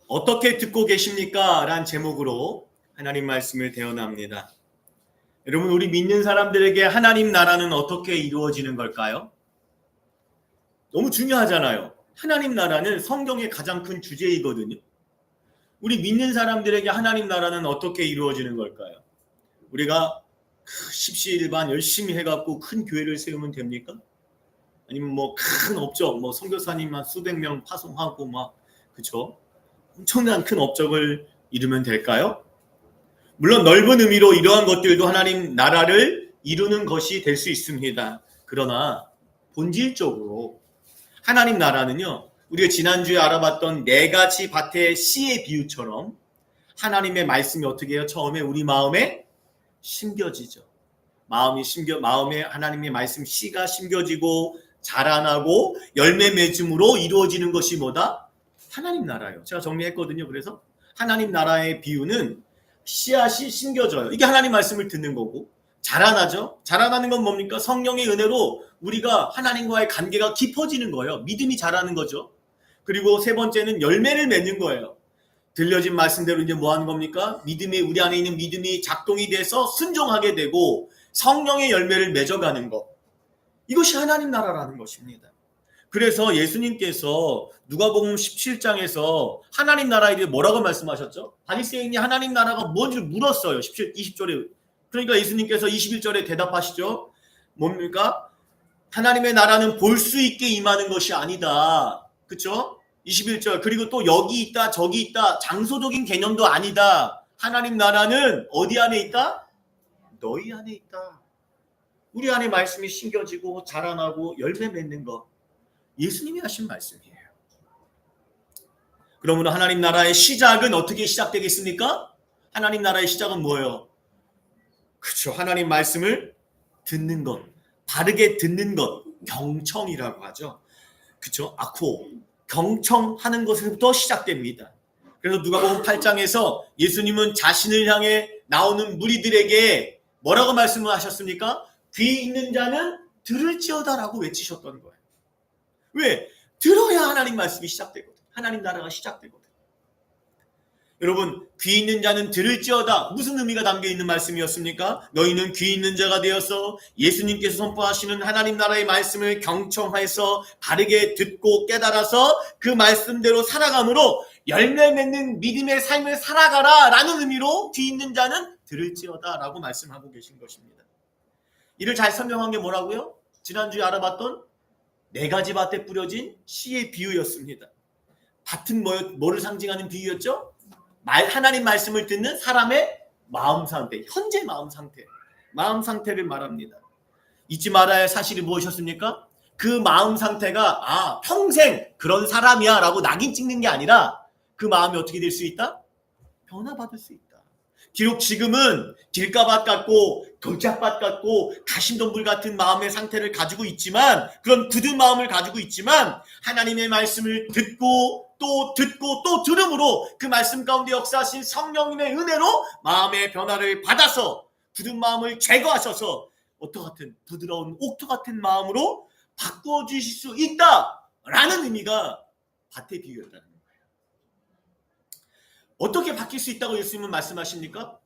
어떻게 듣고 계십니까? 라는 제목으로 하나님 말씀을 대언합니다. 여러분, 우리 믿는 사람들에게 하나님 나라는 어떻게 이루어지는 걸까요? 너무 중요하잖아요. 하나님 나라는 성경의 가장 큰 주제이거든요. 우리 믿는 사람들에게 하나님 나라는 어떻게 이루어지는 걸까요? 우리가 십시일반 열심히 해갖고 큰 교회를 세우면 됩니까? 아니면 큰 업적, 선교사님만 수백 명 파송하고 그쵸? 엄청난 큰 업적을 이루면 될까요? 물론 넓은 의미로 이러한 것들도 하나님 나라를 이루는 것이 될 수 있습니다. 그러나 본질적으로 하나님 나라는요, 우리가 지난주에 알아봤던 네 가지 밭의 씨의 비유처럼 하나님의 말씀이 어떻게 해요? 처음에 우리 마음에 심겨지죠. 마음에 하나님의 말씀 씨가 심겨지고 자라나고 열매 맺음으로 이루어지는 것이 뭐다? 하나님 나라예요. 제가 정리했거든요. 그래서 하나님 나라의 비유는 씨앗이 심겨져요. 이게 하나님 말씀을 듣는 거고, 자라나죠. 자라나는 건 뭡니까? 성령의 은혜로 우리가 하나님과의 관계가 깊어지는 거예요. 믿음이 자라는 거죠. 그리고 세 번째는 열매를 맺는 거예요. 들려진 말씀대로 이제 뭐 하는 겁니까? 우리 안에 있는 믿음이 작동이 돼서 순종하게 되고 성령의 열매를 맺어가는 것. 이것이 하나님 나라라는 것입니다. 그래서 예수님께서 누가복음 17장에서 하나님 나라에 대해 뭐라고 말씀하셨죠? 바리새인이 하나님 나라가 뭔지 물었어요. 20절에. 그러니까 예수님께서 21절에 대답하시죠. 뭡니까? 하나님의 나라는 볼 수 있게 임하는 것이 아니다. 그렇죠? 21절. 그리고 또 여기 있다 저기 있다 장소적인 개념도 아니다. 하나님 나라는 어디 안에 있다? 너희 안에 있다. 우리 안에 말씀이 심겨지고 자라나고 열매 맺는 것. 예수님이 하신 말씀이에요. 그러므로 하나님 나라의 시작은 어떻게 시작되겠습니까? 하나님 나라의 시작은 뭐예요? 그렇죠. 하나님 말씀을 듣는 것, 바르게 듣는 것, 경청이라고 하죠. 그렇죠. 아코, 경청하는 것부터 시작됩니다. 그래서 누가복음 8장에서 예수님은 자신을 향해 나오는 무리들에게 뭐라고 말씀을 하셨습니까? 귀 있는 자는 들을지어다라고 외치셨던 거예요. 왜? 들어야 하나님 말씀이 시작되거든. 하나님 나라가 시작되거든. 여러분, 귀 있는 자는 들을지어다. 무슨 의미가 담겨있는 말씀이었습니까? 너희는 귀 있는 자가 되어서 예수님께서 선포하시는 하나님 나라의 말씀을 경청해서 바르게 듣고 깨달아서 그 말씀대로 살아감으로 열매 맺는 믿음의 삶을 살아가라 라는 의미로 귀 있는 자는 들을지어다 라고 말씀하고 계신 것입니다. 이를 잘 설명한 게 뭐라고요? 지난주에 알아봤던 네 가지 밭에 뿌려진 씨의 비유였습니다. 밭은 뭐를 상징하는 비유였죠? 하나님 말씀을 듣는 사람의 마음 상태, 현재 마음 상태를 말합니다. 잊지 말아야 할 사실이 무엇이었습니까? 그 마음 상태가 평생 그런 사람이야 라고 낙인 찍는 게 아니라 그 마음이 어떻게 될 수 있다? 변화받을 수 있다. 비록 지금은 길가밭 같고 돌짝밭 같고 가신덤불 같은 마음의 상태를 가지고 있지만, 그런 굳은 마음을 가지고 있지만 하나님의 말씀을 듣고 또 듣고 또 들음으로 그 말씀 가운데 역사하신 성령님의 은혜로 마음의 변화를 받아서 굳은 마음을 제거하셔서 옥토 같은 부드러운 옥토 같은 마음으로 바꿔 주실 수 있다라는 의미가 밭의 비유였다는 거예요. 어떻게 바뀔 수 있다고 예수님은 말씀하십니까?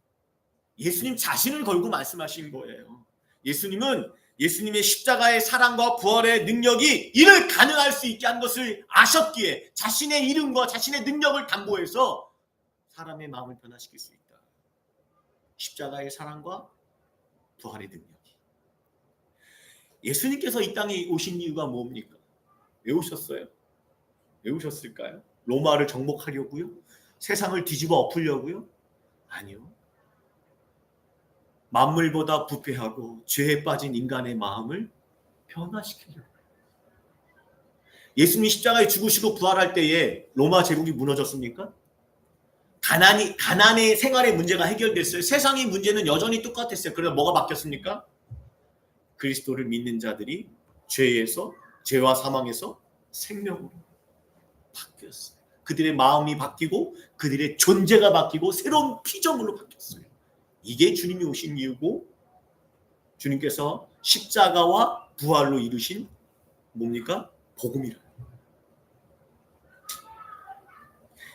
예수님 자신을 걸고 말씀하신 거예요. 예수님은 예수님의 십자가의 사랑과 부활의 능력이 이를 가능할 수 있게 한 것을 아셨기에 자신의 이름과 자신의 능력을 담보해서 사람의 마음을 변화시킬 수 있다. 십자가의 사랑과 부활의 능력이. 예수님께서 이 땅에 오신 이유가 뭡니까? 왜 오셨어요? 왜 오셨을까요? 로마를 정복하려고요? 세상을 뒤집어 엎으려고요? 아니요. 만물보다 부패하고 죄에 빠진 인간의 마음을 변화시키려고. 예수님이 십자가에 죽으시고 부활할 때에 로마 제국이 무너졌습니까? 가난의 생활의 문제가 해결됐어요. 세상의 문제는 여전히 똑같았어요. 그래서 뭐가 바뀌었습니까? 그리스도를 믿는 자들이 죄와 사망에서 생명으로 바뀌었어요. 그들의 마음이 바뀌고 그들의 존재가 바뀌고 새로운 피조물로 바뀌었어요. 이게 주님이 오신 이유고, 주님께서 십자가와 부활로 이루신 뭡니까? 복음이라.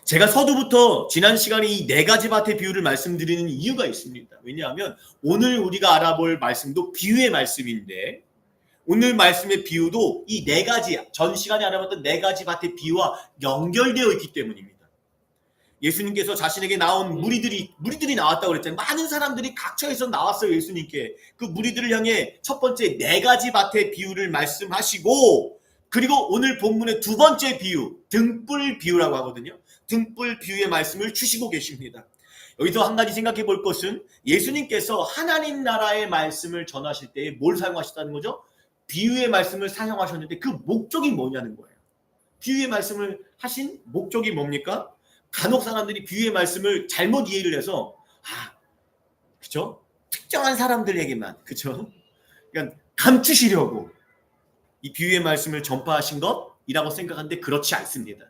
제가 서두부터 지난 시간에 이 네 가지 밭의 비유를 말씀드리는 이유가 있습니다. 왜냐하면 오늘 우리가 알아볼 말씀도 비유의 말씀인데 오늘 말씀의 비유도 이 네 가지, 전 시간에 알아봤던 네 가지 밭의 비유와 연결되어 있기 때문입니다. 예수님께서 자신에게 나온 무리들이 나왔다고 그랬잖아요. 많은 사람들이 각처에서 나왔어요. 예수님께. 그 무리들을 향해 첫 번째 네 가지 밭의 비유를 말씀하시고, 그리고 오늘 본문의 두 번째 비유, 등불 비유라고 하거든요. 등불 비유의 말씀을 주시고 계십니다. 여기서 한 가지 생각해 볼 것은 예수님께서 하나님 나라의 말씀을 전하실 때 뭘 사용하셨다는 거죠? 비유의 말씀을 사용하셨는데 그 목적이 뭐냐는 거예요. 비유의 말씀을 하신 목적이 뭡니까? 간혹 사람들이 비유의 말씀을 잘못 이해를 해서 그죠? 특정한 사람들에게만, 그죠? 그러니까 감추시려고 이 비유의 말씀을 전파하신 것이라고 생각하는데 그렇지 않습니다.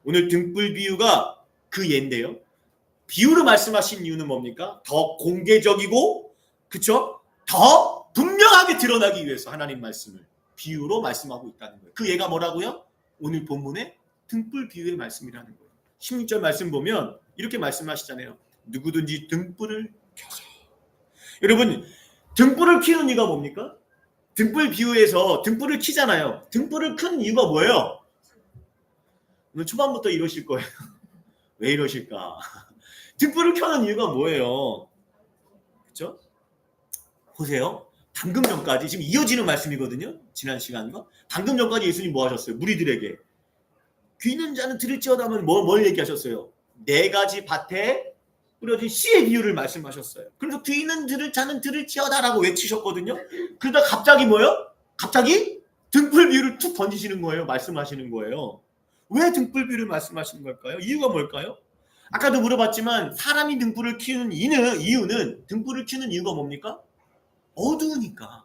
오늘 등불 비유가 그 예인데요. 비유로 말씀하신 이유는 뭡니까? 더 공개적이고, 그쵸? 더 분명하게 드러나기 위해서 하나님 말씀을 비유로 말씀하고 있다는 거예요. 그 예가 뭐라고요? 오늘 본문의 등불 비유의 말씀이라는 거예요. 16절 말씀 보면 이렇게 말씀하시잖아요. 누구든지 등불을 켜서. 여러분, 등불을 켜는 이유가 뭡니까? 등불 비유에서 등불을 켜잖아요. 등불을 큰 이유가 뭐예요? 오늘 초반부터 이러실 거예요. 왜 이러실까? 등불을 켜는 이유가 뭐예요? 그렇죠? 보세요. 방금 전까지 지금 이어지는 말씀이거든요. 지난 시간과 방금 전까지 예수님 뭐 하셨어요? 무리들에게 귀 있는 자는 들을지어다 하면 뭘 얘기하셨어요? 네 가지 밭에 뿌려진 씨의 비유를 말씀하셨어요. 그래서 귀 있는 자는 들을지어다라고 외치셨거든요. 그러다 갑자기 뭐예요? 갑자기 등불 비유를 툭 던지시는 거예요. 말씀하시는 거예요. 왜 등불 비유를 말씀하시는 걸까요? 이유가 뭘까요? 아까도 물어봤지만 사람이 등불을 켜는 이유는 등불을 켜는 이유가 뭡니까? 어두우니까.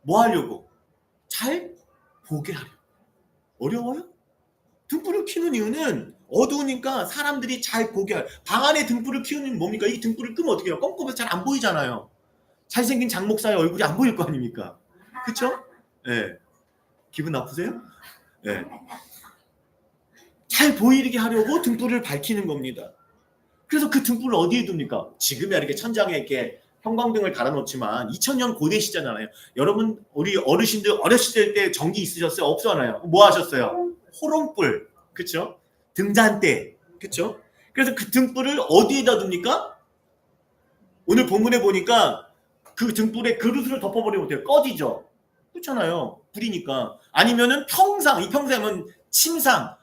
뭐 하려고? 잘 보게 하려고. 어려워요? 등불을 켜는 이유는 어두우니까 사람들이 잘 보게 하려고. 방 안에 등불을 켜는 이유는 뭡니까? 이 등불을 끄면 어떻게 해요? 껌껌해서 잘 안 보이잖아요. 잘생긴 장 목사의 얼굴이 안 보일 거 아닙니까? 그쵸? 네. 기분 나쁘세요? 네. 잘 보이게 하려고 등불을 밝히는 겁니다. 그래서 그 등불을 어디에 둡니까? 지금이야 이렇게 천장에 이렇게 형광등을 달아놓지만 2000년 고대 시대잖아요. 여러분 우리 어르신들 어렸을 때 전기 있으셨어요? 없잖아요. 뭐 하셨어요? 호롱불, 그렇죠? 등잔대, 그렇죠? 그래서 그 등불을 어디에다 둡니까? 오늘 본문에 보니까 그 등불에 그릇을 덮어버리면 어때요? 꺼지죠. 그렇잖아요. 불이니까. 아니면은 평상, 이 평상은 침상,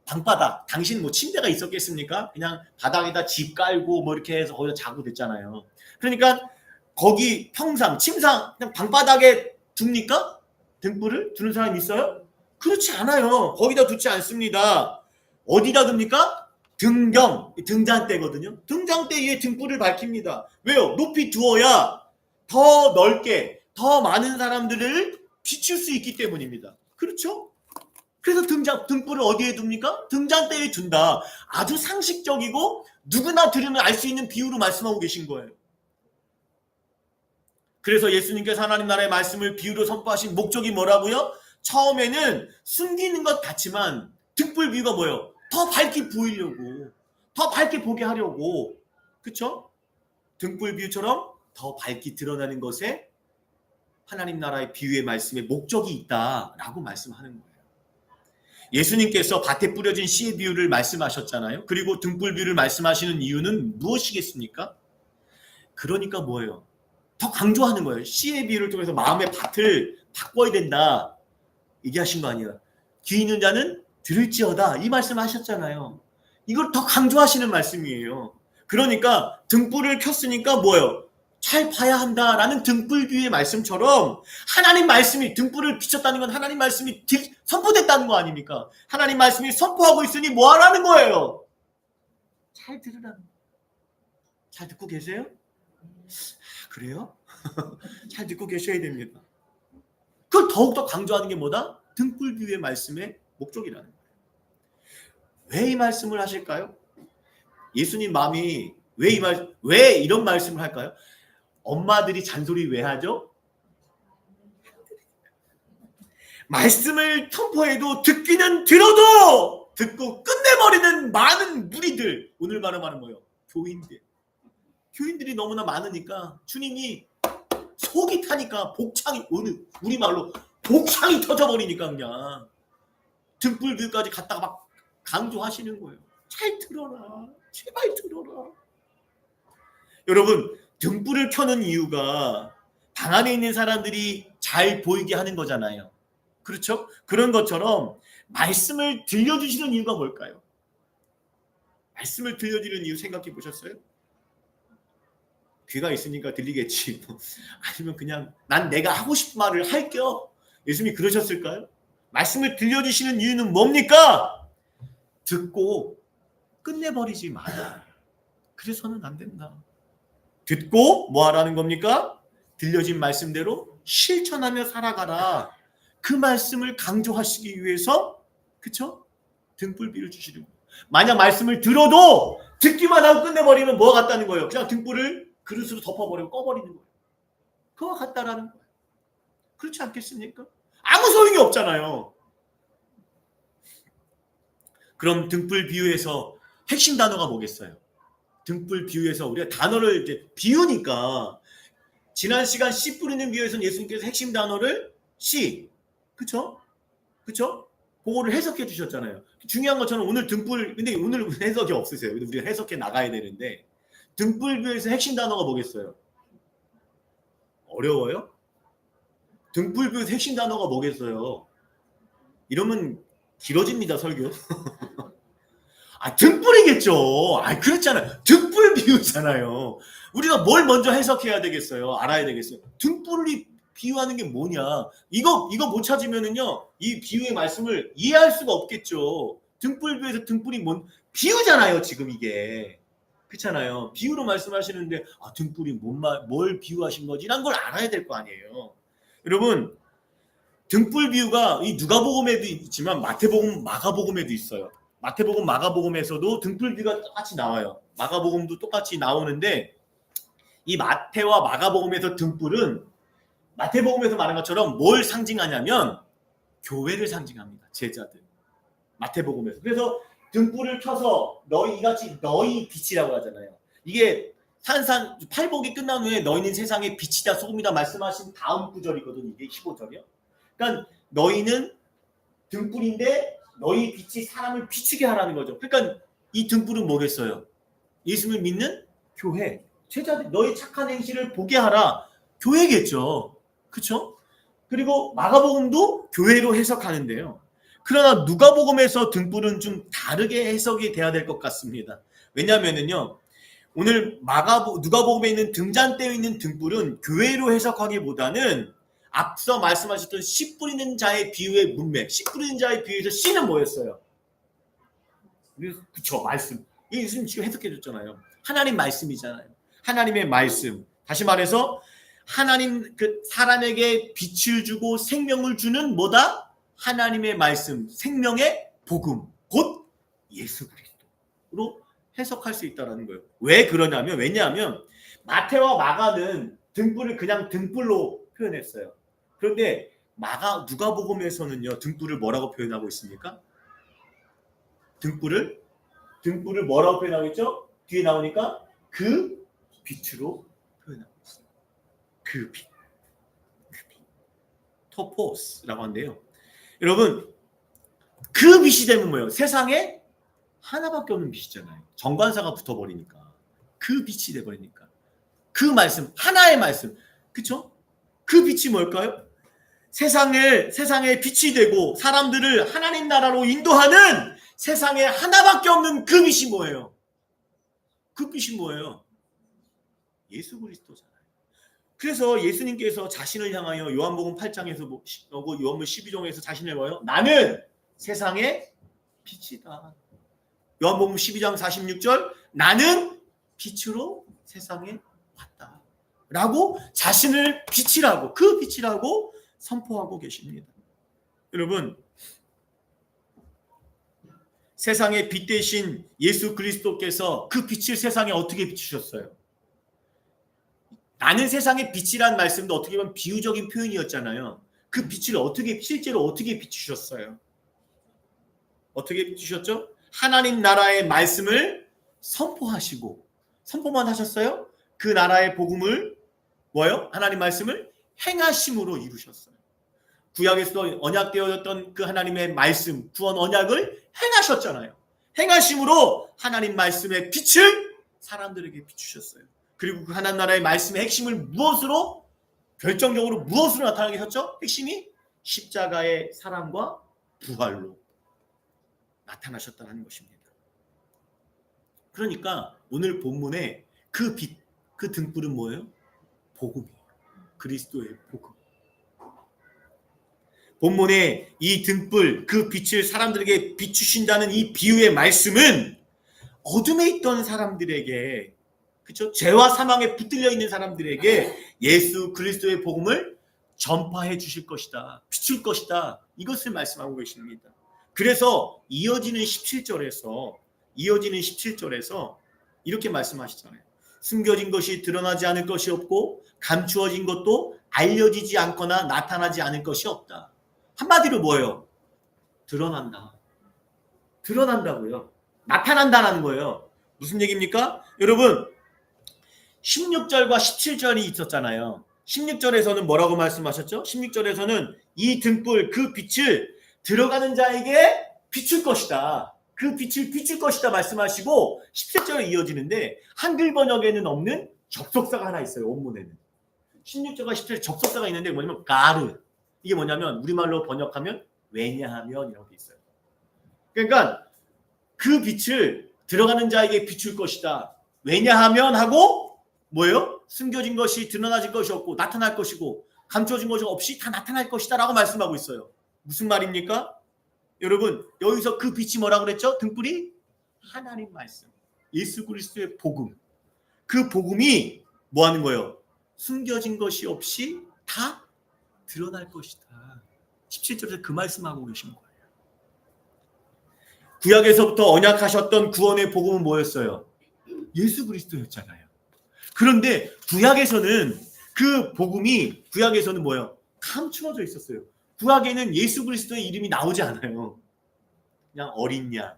방바닥. 당신 뭐 침대가 있었겠습니까? 그냥 바닥에다 집 깔고 뭐 이렇게 해서 거기서 자고 됐잖아요. 그러니까 거기 평상, 침상, 그냥 방바닥에 둡니까? 등불을 두는 사람이 있어요? 그렇지 않아요. 거기다 두지 않습니다. 어디다 둡니까? 등경, 등잔대거든요. 등잔대 위에 등불을 밝힙니다. 왜요? 높이 두어야 더 넓게, 더 많은 사람들을 비출 수 있기 때문입니다. 그렇죠? 그래서 등불을 어디에 둡니까? 등잔대에 둔다. 아주 상식적이고 누구나 들으면 알 수 있는 비유로 말씀하고 계신 거예요. 그래서 예수님께서 하나님 나라의 말씀을 비유로 선포하신 목적이 뭐라고요? 처음에는 숨기는 것 같지만 등불 비유가 뭐예요? 더 밝게 보이려고, 더 밝게 보게 하려고, 그렇죠? 등불 비유처럼 더 밝게 드러나는 것에 하나님 나라의 비유의 말씀에 목적이 있다라고 말씀하는 거예요. 예수님께서 밭에 뿌려진 씨의 비유를 말씀하셨잖아요. 그리고 등불 비유를 말씀하시는 이유는 무엇이겠습니까? 그러니까 뭐예요? 더 강조하는 거예요. 씨의 비유를 통해서 마음의 밭을 바꿔야 된다. 얘기하신 거 아니에요. 귀 있는 자는 들을지어다. 이 말씀 하셨잖아요. 이걸 더 강조하시는 말씀이에요. 그러니까 등불을 켰으니까 뭐예요? 잘 봐야 한다라는 등불 비유의 말씀처럼 하나님 말씀이 등불을 비췄다는 건 하나님 말씀이 선포됐다는 거 아닙니까? 하나님 말씀이 선포하고 있으니 뭐 하라는 거예요? 잘 들으라는 거예요. 잘 듣고 계세요? 그래요? 잘 듣고 계셔야 됩니다. 그걸 더욱더 강조하는 게 뭐다? 등불 비유의 말씀의 목적이라는 거예요. 왜 이 말씀을 하실까요? 예수님 마음이 왜 이런 말씀을 할까요? 엄마들이 잔소리 왜 하죠? 말씀을 선포해도 듣기는 들어도 듣고 끝내버리는 많은 무리들. 오늘 말하면 뭐예요? 교인들. 교인들이 너무나 많으니까 주님이 속이 타니까 복창이, 오늘 우리 말로 복창이 터져버리니까 그냥 등불교까지 갖다가 막 강조하시는 거예요. 잘 들어라. 제발 들어라. 여러분, 등불을 켜는 이유가 방 안에 있는 사람들이 잘 보이게 하는 거잖아요. 그렇죠? 그런 것처럼 말씀을 들려주시는 이유가 뭘까요? 말씀을 들려주는 이유 생각해 보셨어요? 귀가 있으니까 들리겠지. 아니면 그냥 난 내가 하고 싶은 말을 할게요. 예수님이 그러셨을까요? 말씀을 들려주시는 이유는 뭡니까? 듣고 끝내버리지 마라. 그래서는 안 된다. 듣고 뭐 하라는 겁니까? 들려진 말씀대로 실천하며 살아가라. 그 말씀을 강조하시기 위해서, 그쵸? 등불비를 주시는 거예요. 만약 말씀을 들어도 듣기만 하고 끝내버리면 뭐가 같다는 거예요? 그냥 등불을 그릇으로 덮어버리고 꺼버리는 거예요. 그거 같다라는 거예요. 그렇지 않겠습니까? 아무 소용이 없잖아요. 그럼 등불 비유에서 핵심 단어가 뭐겠어요? 등불 비유에서 우리가 단어를 이제 비우니까 지난 시간 씨 뿌리는 비유에서는 예수님께서 핵심 단어를 씨, 그쵸? 그쵸? 그거를 해석해 주셨잖아요. 중요한 것처럼 오늘 등불, 근데 오늘 해석이 없으세요. 우리가 해석해 나가야 되는데 등불 비유에서 핵심 단어가 뭐겠어요? 어려워요? 등불 비유에서 핵심 단어가 뭐겠어요? 이러면 길어집니다, 설교. 아, 등불이겠죠. 아, 그렇잖아요. 등불 비유잖아요. 우리가 뭘 먼저 해석해야 되겠어요? 알아야 되겠어요. 등불이 비유하는 게 뭐냐? 이거 못 찾으면은요, 이 비유의 말씀을 이해할 수가 없겠죠. 등불 비유에서 등불이 뭔 비유잖아요, 지금 이게. 그렇잖아요. 비유로 말씀하시는데, 아, 등불이 뭘 비유하신 거지? 라는 걸 알아야 될 거 아니에요. 여러분, 등불 비유가 이 누가복음에도 있지만 마태복음, 마가복음에도 있어요. 마태복음, 마가복음에서도 등불 비유가 똑같이 나와요. 마가복음도 똑같이 나오는데 이 마태와 마가복음에서 등불은 마태복음에서 말한 것처럼 뭘 상징하냐면 교회를 상징합니다. 제자들. 마태복음에서. 그래서 등불을 켜서 너희 이같이 너희 빛이라고 하잖아요. 이게 팔복이 끝난 후에 너희는 세상의 빛이다 소금이다 말씀하신 다음 구절이거든. 이게 15절이요. 그러니까 너희는 등불인데 너희 빛이 사람을 비추게 하라는 거죠. 그러니까 이 등불은 뭐겠어요? 예수님을 믿는 교회. 제자들 너희 착한 행실을 보게 하라. 교회겠죠. 그렇죠? 그리고 마가복음도 교회로 해석하는데요. 그러나 누가복음에서 등불은 좀 다르게 해석이 돼야 될 것 같습니다. 왜냐하면요. 오늘 누가복음에 있는 등잔대에 있는 등불은 교회로 해석하기보다는 앞서 말씀하셨던 씨 뿌리는 자의 비유의 문맥, 씨 뿌리는 자의 비유에서 씨는 뭐였어요? 그쵸, 말씀. 이 예수님 지금 해석해 줬잖아요. 하나님 말씀이잖아요. 하나님의 말씀. 다시 말해서 하나님 그 사람에게 빛을 주고 생명을 주는 뭐다? 하나님의 말씀, 생명의 복음, 곧 예수 그리스도로 해석할 수 있다는 거예요. 왜 그러냐면, 왜냐하면 마태와 마가는 등불을 그냥 등불로 표현했어요. 그런데 누가복음에서는요, 등불을 뭐라고 표현하고 있습니까? 등불을 뭐라고 표현하고 있죠? 뒤에 나오니까 그 빛으로 표현하고 있어요. 그 빛. 토포스라고 한대요. 여러분, 그 빛이 되면 뭐예요? 세상에 하나밖에 없는 빛이잖아요. 정관사가 붙어버리니까. 그 빛이 돼버리니까. 그 말씀, 하나의 말씀. 그쵸? 그 빛이 뭘까요? 세상에 빛이 되고 사람들을 하나님 나라로 인도하는 세상에 하나밖에 없는 그 빛이 뭐예요? 그 빛이 뭐예요? 예수 그리스도잖아요. 그래서 예수님께서 자신을 향하여 요한복음 8장에서 요한복음 12장에서 자신을 뭐예요? 나는 세상의 빛이다. 요한복음 12장 46절 나는 빛으로 세상에 왔다. 라고 자신을 빛이라고 그 빛이라고 선포하고 계십니다. 여러분, 세상의 빛 대신 예수 그리스도께서 그 빛을 세상에 어떻게 비추셨어요? 나는 세상의 빛이란 말씀도 어떻게 보면 비유적인 표현이었잖아요. 그 빛을 실제로 어떻게 비추셨어요? 어떻게 비추셨죠? 하나님 나라의 말씀을 선포하시고, 선포만 하셨어요? 그 나라의 복음을 뭐요? 하나님 말씀을 행하심으로 이루셨어요. 구약에서도 언약되어졌던 그 하나님의 말씀, 구원 언약을 행하셨잖아요. 행하심으로 하나님 말씀의 빛을 사람들에게 비추셨어요. 그리고 그 하나님 나라의 말씀의 핵심을 무엇으로, 결정적으로 무엇으로 나타나게 하셨죠? 핵심이 십자가의 사랑과 부활로 나타나셨다는 것입니다. 그러니까 오늘 본문에 그 빛, 그 등불은 뭐예요? 복음이에요. 그리스도의 복음. 본문에 이 등불, 그 빛을 사람들에게 비추신다는 이 비유의 말씀은 어둠에 있던 사람들에게, 그렇죠? 죄와 사망에 붙들려 있는 사람들에게 예수 그리스도의 복음을 전파해 주실 것이다. 비출 것이다. 이것을 말씀하고 계십니다. 그래서 이어지는 17절에서 이렇게 말씀하시잖아요. 숨겨진 것이 드러나지 않을 것이 없고 감추어진 것도 알려지지 않거나 나타나지 않을 것이 없다. 한마디로 뭐예요? 드러난다. 드러난다고요. 나타난다는 거예요. 무슨 얘기입니까? 여러분 16절과 17절이 있었잖아요. 16절에서는 뭐라고 말씀하셨죠? 16절에서는 이 등불, 그 빛을 들어가는 자에게 비출 것이다. 그 빛을 비출 것이다 말씀하시고 17절에 이어지는데 한글 번역에는 없는 접속사가 하나 있어요. 원문에는. 16절과 17절 접속사가 있는데 뭐냐면 가르. 이게 뭐냐면 우리말로 번역하면 왜냐하면 이런 게 있어요. 그러니까 그 빛을 들어가는 자에게 비출 것이다. 왜냐하면 하고 뭐예요? 숨겨진 것이 드러나질 것이 없고 나타날 것이고 감춰진 것이 없이 다 나타날 것이다 라고 말씀하고 있어요. 무슨 말입니까? 여러분 여기서 그 빛이 뭐라고 그랬죠? 등불이 하나님 말씀, 예수 그리스도의 복음. 그 복음이 뭐 하는 거예요? 숨겨진 것이 없이 다 드러날 것이다. 17절에서 그 말씀하고 계신 거예요. 구약에서부터 언약하셨던 구원의 복음은 뭐였어요? 예수 그리스도였잖아요. 그런데 구약에서는 그 복음이 뭐예요? 감추어져 있었어요. 구약에는 예수 그리스도의 이름이 나오지 않아요. 그냥 어린 양,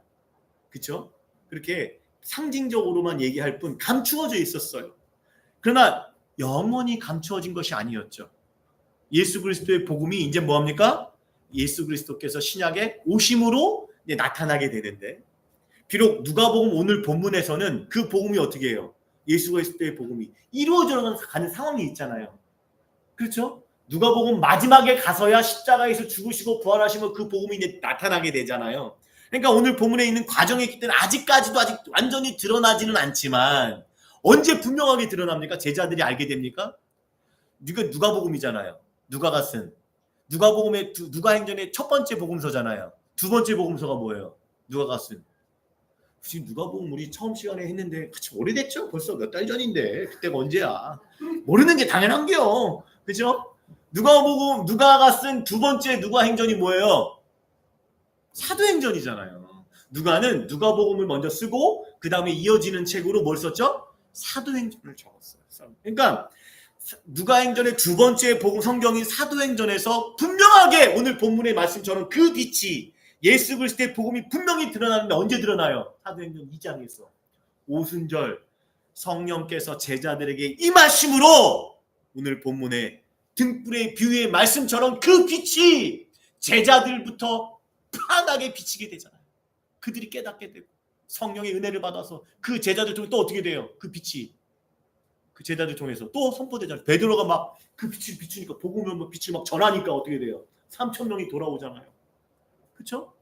그렇죠? 그렇게 상징적으로만 얘기할 뿐 감추어져 있었어요. 그러나 영원히 감추어진 것이 아니었죠. 예수 그리스도의 복음이 이제 뭐합니까? 예수 그리스도께서 신약에 오심으로 이제 나타나게 되는데, 비록 누가복음 오늘 본문에서는 그 복음이 어떻게 해요? 예수 그리스도의 복음이 이루어져 가는 상황이 있잖아요. 그렇죠? 누가복음 마지막에 가서야 십자가에서 죽으시고 부활하시면 그 복음이 이제 나타나게 되잖아요. 그러니까 오늘 본문에 있는 과정에 있기 때문에 아직까지도 아직 완전히 드러나지는 않지만 언제 분명하게 드러납니까? 제자들이 알게 됩니까? 누가복음이잖아요. 누가가 쓴 누가복음의 누가행전의 첫 번째 복음서잖아요. 두 번째 복음서가 뭐예요? 누가가 쓴. 지금 누가복음 우리 처음 시간에 했는데 같이 오래됐죠? 벌써 몇 달 전인데 그때가 언제야? 모르는 게 당연한겨. 그죠? 누가가 쓴 두 번째 누가행전이 뭐예요? 사도행전이잖아요. 누가는 누가복음을 먼저 쓰고 그 다음에 이어지는 책으로 뭘 썼죠? 사도행전을 적었어요. 그러니까 누가행전의 두 번째 복음 성경인 사도행전에서 분명하게 오늘 본문의 말씀처럼 그 빛이 예수 그리스도의 복음이 분명히 드러나는데 언제 드러나요? 사도행전 2장에서 오순절 성령께서 제자들에게 임하심으로 오늘 본문의 등불의 비유의 말씀처럼 그 빛이 제자들부터 환하게 비치게 되잖아요. 그들이 깨닫게 되고 성령의 은혜를 받아서 그 제자들 통해 또 어떻게 돼요? 그 빛이 그 제자들 통해서 또 선포되잖아요. 베드로가 막 그 빛을 비추니까 복음을 막 빛을 막 전하니까 어떻게 돼요? 3,000명이 돌아오잖아요. 그렇죠?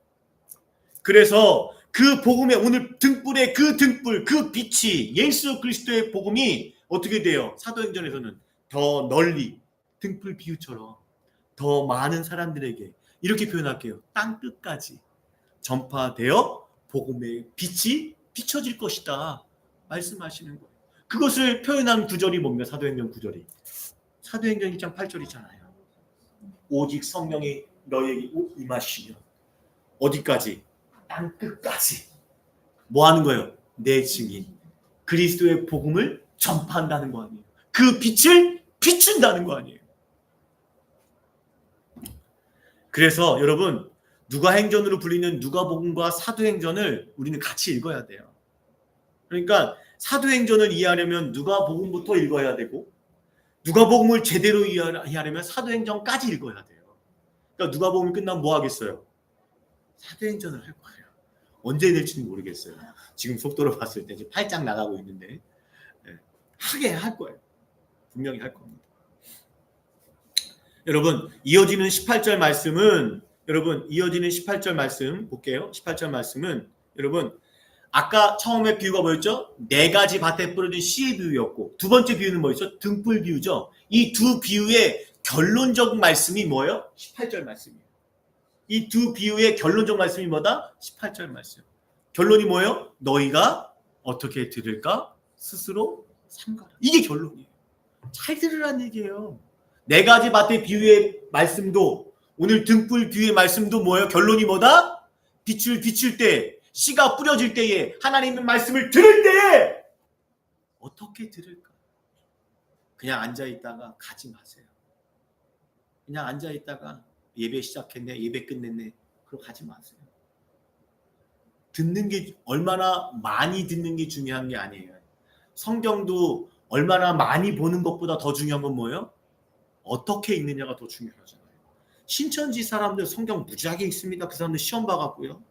그래서 그 복음의 오늘 등불의 그 등불, 그 빛이 예수 그리스도의 복음이 어떻게 돼요? 사도행전에서는 더 널리 등불 비유처럼 더 많은 사람들에게 이렇게 표현할게요. 땅 끝까지 전파되어 복음의 빛이 비춰질 것이다 말씀하시는 거예요. 그것을 표현한 구절이 뭡니까? 사도행전 구절이. 사도행전 1장 8절이잖아요. 오직 성령이 너에게 임하시면 어디까지? 땅 끝까지. 뭐 하는 거예요? 내 증인. 그리스도의 복음을 전파한다는 거 아니에요. 그 빛을 비춘다는 거 아니에요. 그래서 여러분 누가행전으로 불리는 누가복음과 사도행전을 우리는 같이 읽어야 돼요. 그러니까 사도행전을 이해하려면 누가복음부터 읽어야 되고 누가복음을 제대로 이해하려면 사도행전까지 읽어야 돼요. 그러니까 누가복음이 끝나면 뭐 하겠어요? 사도행전을 할 거예요. 언제 될지는 모르겠어요. 지금 속도로 봤을 때 이제 팔짱 나가고 있는데 하게 할 거예요. 분명히 할 겁니다. 여러분 이어지는 18절 말씀은 이어지는 18절 말씀 볼게요. 18절 말씀은 여러분 아까 처음에 비유가 뭐였죠? 4가지 밭에 뿌려진 씨의 비유였고 두 번째 비유는 뭐였죠? 등불 비유죠. 이 두 비유의 결론적 말씀이 뭐예요? 18절 말씀이에요. 이 두 비유의 결론적 말씀이 뭐다? 18절 말씀. 결론이 뭐예요? 너희가 어떻게 들을까? 스스로 삼가라. 이게 결론이에요. 잘 들으라는 얘기예요. 4가지 밭의 비유의 말씀도 오늘 등불 비유의 말씀도 뭐예요? 결론이 뭐다? 빛을 비출 때 씨가 뿌려질 때에 하나님의 말씀을 들을 때에 어떻게 들을까? 그냥 앉아있다가 가지 마세요. 그냥 앉아있다가 예배 시작했네, 예배 끝냈네, 그러고 가지 마세요. 듣는 게 얼마나 많이 듣는 게 중요한 게 아니에요. 성경도 얼마나 많이 보는 것보다 더 중요한 건 뭐예요? 어떻게 읽느냐가 더 중요하잖아요. 신천지 사람들 성경 무지하게 읽습니다. 그 사람들 시험 봐갖고요.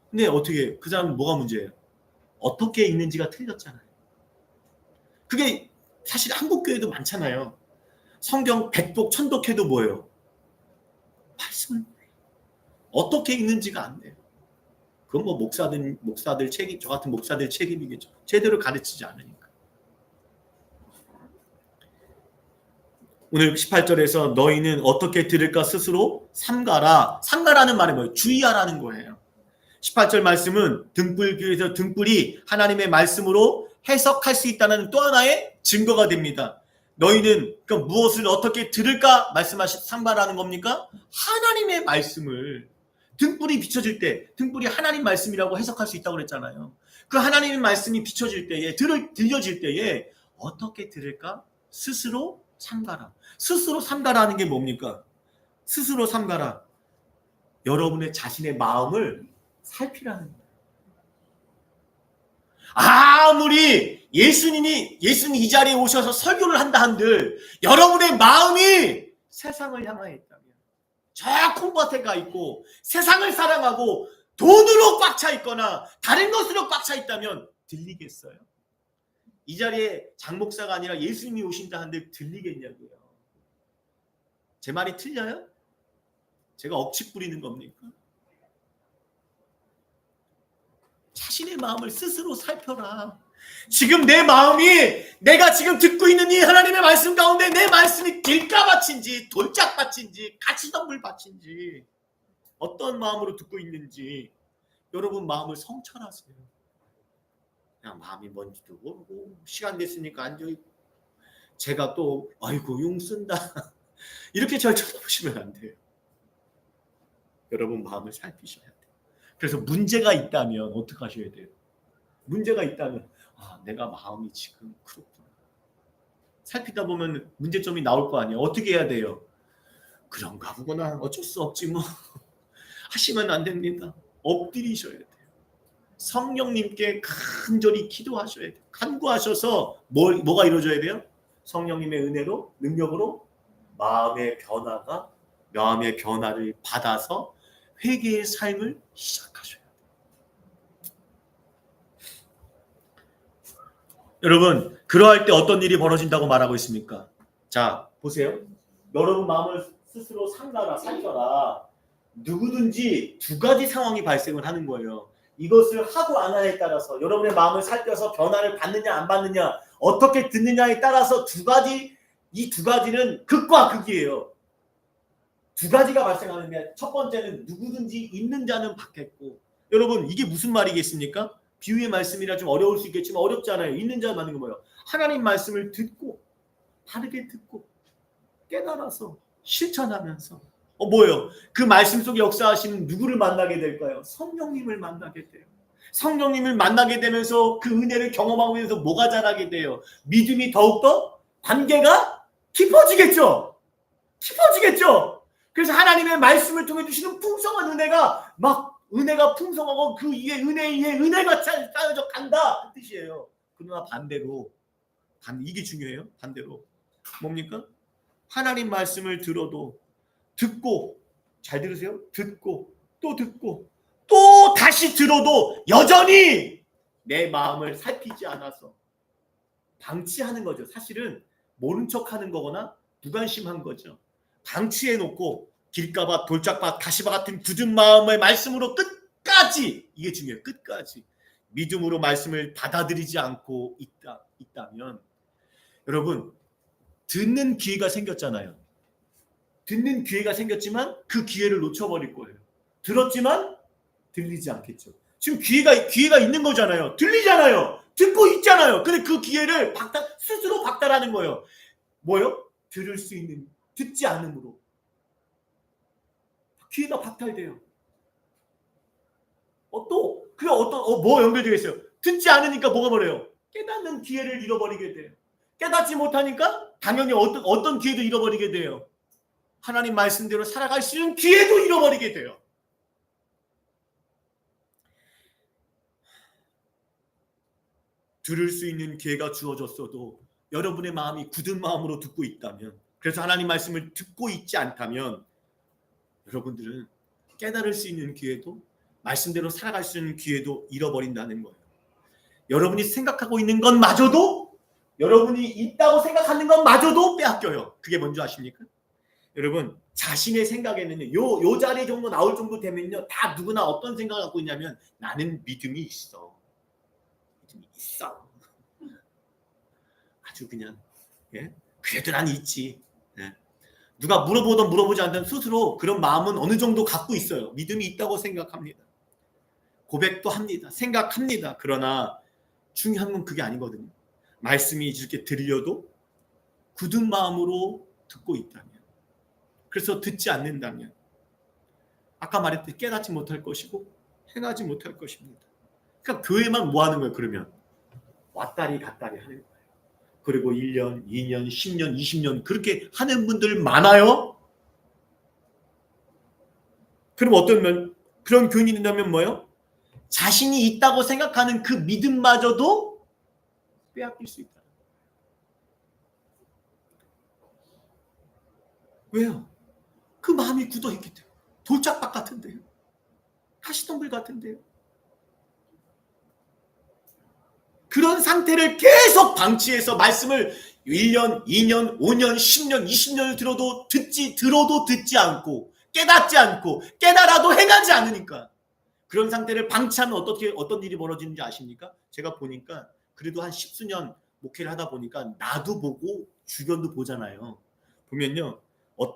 근데 어떻게 그 사람은 뭐가 문제예요? 어떻게 읽는지가 틀렸잖아요. 그게 사실 한국 교회도 많잖아요. 성경 백독 천독해도 뭐예요? 말씀을 어떻게 읽는지가 안 돼요. 그건 뭐 목사들 책임, 저 같은 목사들 책임이겠죠. 제대로 가르치지 않으니까. 오늘 18절에서 너희는 어떻게 들을까 스스로 삼가라. 삼가라는 말이 뭐예요? 주의하라는 거예요. 18절 말씀은 등불 비유에서 등불이 하나님의 말씀으로 해석할 수 있다는 또 하나의 증거가 됩니다. 너희는 무엇을 어떻게 들을까 말씀하신 삼가라는 겁니까? 하나님의 말씀을 등불이 비춰질 때 등불이 하나님 말씀이라고 해석할 수 있다고 그랬잖아요. 그 하나님의 말씀이 비춰질 때에 들려질 때에 어떻게 들을까? 스스로 삼가라. 스스로 삼가라는 게 뭡니까? 스스로 삼가라. 여러분의 자신의 마음을 살피라는 거예요. 아무리 예수님이 이 자리에 오셔서 설교를 한다 한들 여러분의 마음이 세상을 향하여 있다면 저 콩밭에 가 있고 세상을 사랑하고 돈으로 꽉 차 있거나 다른 것으로 꽉 차 있다면 들리겠어요? 이 자리에 장 목사가 아니라 예수님이 오신다 한들 들리겠냐고요. 제 말이 틀려요? 제가 억측 부리는 겁니까? 자신의 마음을 스스로 살펴라. 지금 내 마음이 내가 지금 듣고 있는 이 하나님의 말씀 가운데 내 말씀이 길가밭인지 돌짝밭인지 가시덤불밭인지 어떤 마음으로 듣고 있는지 여러분 마음을 성찰하세요. 그냥 마음이 뭔지도 모르고 시간 됐으니까 앉아있고 제가 또 아이고 용 쓴다 이렇게 절 쳐다보시면 안 돼요. 여러분 마음을 살피셔야 돼요. 그래서 문제가 있다면 어떻게 하셔야 돼요? 문제가 있다면 내가 마음이 지금 그렇구나. 살피다 보면 문제점이 나올 거 아니에요. 어떻게 해야 돼요? 그런가 보구나. 어쩔 수 없지 뭐. 하시면 안 됩니다. 엎드리셔야 돼요. 성령님께 간절히 기도하셔야 돼요. 간구하셔서 뭐가 이루어져야 돼요? 성령님의 은혜로 능력으로 마음의 변화를 받아서 회개의 삶을 시작하셔야 돼요. 여러분 그러할 때 어떤 일이 벌어진다고 말하고 있습니까? 자 보세요. 여러분 마음을 스스로 삼가라 살펴라. 누구든지 2가지 상황이 발생을 하는 거예요. 이것을 하고 안 하냐에 따라서 여러분의 마음을 살펴서 변화를 받느냐 안 받느냐 어떻게 듣느냐에 따라서 이 2가지는 극과 극이에요. 2가지가 발생하는데 첫 번째는 누구든지 있는 자는 받겠고 여러분 이게 무슨 말이겠습니까? 비유의 말씀이라 좀 어려울 수 있겠지만 어렵지 않아요. 있는 자 받는 거 뭐예요? 하나님 말씀을 듣고 바르게 듣고 깨달아서 실천하면서 뭐예요? 그 말씀 속에 역사하시는 누구를 만나게 될까요? 성령님을 만나게 돼요. 성령님을 만나게 되면서 그 은혜를 경험하면서 뭐가 자라게 돼요? 믿음이 더욱더 관계가 깊어지겠죠? 깊어지겠죠? 그래서 하나님의 말씀을 통해 주시는 풍성한 은혜가 막 은혜가 풍성하고 그 위에 은혜 위에 은혜가 쌓여져 간다 그 뜻이에요. 그러나 반대로 이게 중요해요. 반대로 뭡니까? 하나님 말씀을 들어도 듣고 잘 들으세요. 듣고 또 다시 들어도 여전히 내 마음을 살피지 않아서 방치하는 거죠. 사실은 모른 척하는 거거나 무관심한 거죠. 방치해놓고 길가밭, 돌짝밭, 가시밭 같은 굳은 마음의 말씀으로 끝까지 이게 중요해요. 끝까지 믿음으로 말씀을 받아들이지 않고 있다면 여러분 듣는 기회가 생겼잖아요. 듣는 기회가 생겼지만 그 기회를 놓쳐버릴 거예요. 들었지만 들리지 않겠죠. 지금 기회가 있는 거잖아요. 들리잖아요. 듣고 있잖아요. 근데 그 기회를 스스로 박탈하는 거예요. 뭐요? 들을 수 있는 듣지 않음으로 기회가 박탈돼요. 뭐 연결되어 있어요? 듣지 않으니까 뭐가 버려요? 깨닫는 기회를 잃어버리게 돼요. 깨닫지 못하니까 당연히 어떤 기회도 잃어버리게 돼요. 하나님 말씀대로 살아갈 수 있는 기회도 잃어버리게 돼요. 들을 수 있는 기회가 주어졌어도 여러분의 마음이 굳은 마음으로 듣고 있다면, 그래서 하나님 말씀을 듣고 있지 않다면 여러분들은 깨달을 수 있는 기회도 말씀대로 살아갈 수 있는 기회도 잃어버린다는 거예요. 여러분이 생각하고 있는 것마저도, 여러분이 있다고 생각하는 것마저도 빼앗겨요. 그게 뭔지 아십니까? 여러분 자신의 생각에는요, 요 자리 정도 나올 정도 되면요, 다 누구나 어떤 생각을 갖고 있냐면 나는 믿음이 있어. 아주 그냥 그래도 난 있지. 누가 물어보든 물어보지 않든 스스로 그런 마음은 어느 정도 갖고 있어요. 믿음이 있다고 생각합니다. 고백도 합니다. 생각합니다. 그러나 중요한 건 그게 아니거든요. 말씀이 이렇게 들려도 굳은 마음으로 듣고 있다면, 그래서 듣지 않는다면 아까 말했듯이 깨닫지 못할 것이고 행하지 못할 것입니다. 그러니까 교회만 뭐 하는 거예요? 그러면 왔다리 갔다리 하는 거예요. 그리고 1년, 2년, 10년, 20년 그렇게 하는 분들 많아요. 그럼 그런 교인이 된다면 뭐예요? 자신이 있다고 생각하는 그 믿음마저도 빼앗길 수 있다. 왜요? 그 마음이 굳어있기 때문에. 돌짝밭 같은데요. 가시덤불 같은데요. 그런 상태를 계속 방치해서 말씀을 1년, 2년, 5년, 10년, 20년을 들어도 듣지 않고 깨닫지 않고 깨달아도 행하지 않으니까 그런 상태를 방치하면 어떤 일이 벌어지는지 아십니까? 제가 보니까 그래도 한 10수년 목회를 하다 보니까 나도 보고 주변도 보잖아요. 보면요.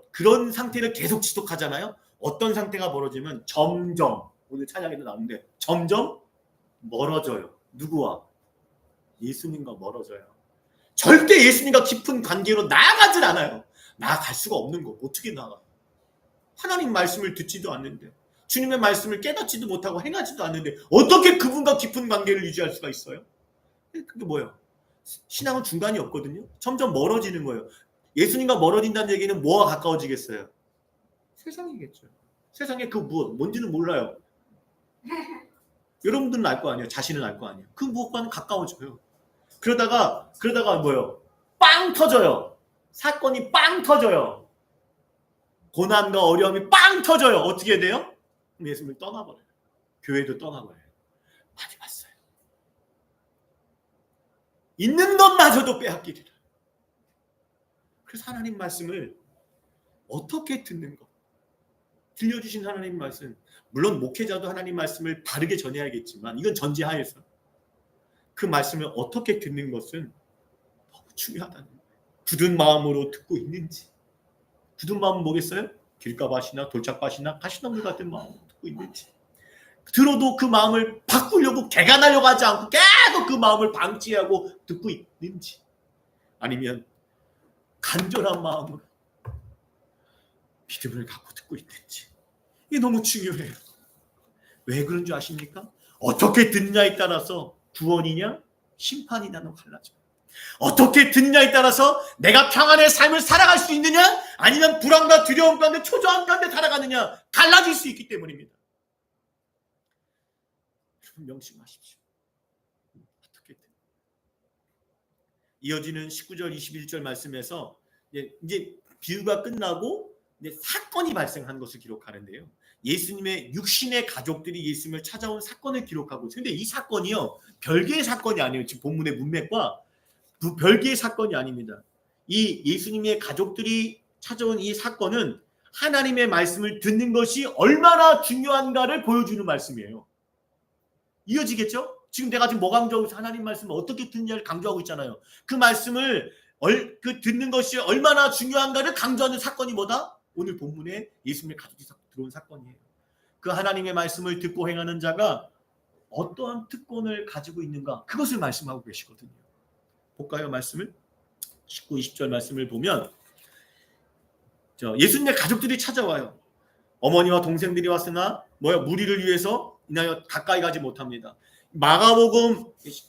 그런 상태를 계속 지속하잖아요. 어떤 상태가 벌어지면 점점, 오늘 찬양에도 나오는데 점점 멀어져요. 누구와? 예수님과 멀어져요. 절대 예수님과 깊은 관계로 나아가질 않아요. 나아갈 수가 없는 거. 어떻게 나가? 하나님 말씀을 듣지도 않는데, 주님의 말씀을 깨닫지도 못하고 행하지도 않는데 어떻게 그분과 깊은 관계를 유지할 수가 있어요? 그게 뭐예요? 신앙은 중간이 없거든요. 점점 멀어지는 거예요. 예수님과 멀어진다는 얘기는 뭐와 가까워지겠어요? 세상이겠죠. 세상에 그 뭔지는 몰라요. 여러분들은 알 거 아니에요. 자신은 알 거 아니에요. 그 무엇과는 가까워져요. 그러다가 뭐예요? 빵 터져요. 사건이 빵 터져요. 고난과 어려움이 빵 터져요. 어떻게 돼요? 예수님을 떠나버려요. 교회도 떠나버려요. 많이 봤어요. 있는 것마저도 빼앗기리라. 그래서 하나님 말씀을 어떻게 듣는 것? 들려주신 하나님 말씀, 물론 목회자도 하나님 말씀을 바르게 전해야겠지만 이건 전제하에서 그 말씀을 어떻게 듣는 것은 너무 중요하다는 거예요. 굳은 마음으로 듣고 있는지. 굳은 마음은 뭐겠어요? 길가밭이나 돌짝밭이나 가시덤불 같은 마음으로 듣고 있는지. 들어도 그 마음을 바꾸려고 개간하려고 하지 않고 계속 그 마음을 방치하고 듣고 있는지, 아니면 간절한 마음으로 믿음을 갖고 듣고 있는지. 이게 너무 중요해요. 왜 그런 줄 아십니까? 어떻게 듣느냐에 따라서 구원이냐 심판이냐는 갈라져요. 어떻게 듣느냐에 따라서 내가 평안의 삶을 살아갈 수 있느냐 아니면 불안과 두려움 가운데 초조함 가운데 살아가느냐 달라질 수 있기 때문입니다. 명심하십시오. 어떻게 이어지는 19절 21절 말씀에서 이제 비유가 끝나고 이제 사건이 발생한 것을 기록하는데요. 예수님의 육신의 가족들이 예수님을 찾아온 사건을 기록하고 있어요. 근데 이 사건이요 별개의 사건이 아니에요. 지금 본문의 문맥과 별개의 사건이 아닙니다. 이 예수님의 가족들이 찾아온 이 사건은 하나님의 말씀을 듣는 것이 얼마나 중요한가를 보여주는 말씀이에요. 이어지겠죠? 지금 내가 지금 뭐 강조하고 있어? 하나님 말씀을 어떻게 듣느냐를 강조하고 있잖아요. 그 말씀을 듣는 것이 얼마나 중요한가를 강조하는 사건이 뭐다? 오늘 본문에 예수님의 가족이 들어온 사건이에요. 그 하나님의 말씀을 듣고 행하는 자가 어떠한 특권을 가지고 있는가? 그것을 말씀하고 계시거든요. 볼까요? 말씀을 19, 20절 말씀을 보면 예수님의 가족들이 찾아와요. 어머니와 동생들이 왔으나 무리를 위해서 인하여 가까이 가지 못합니다. 마가복음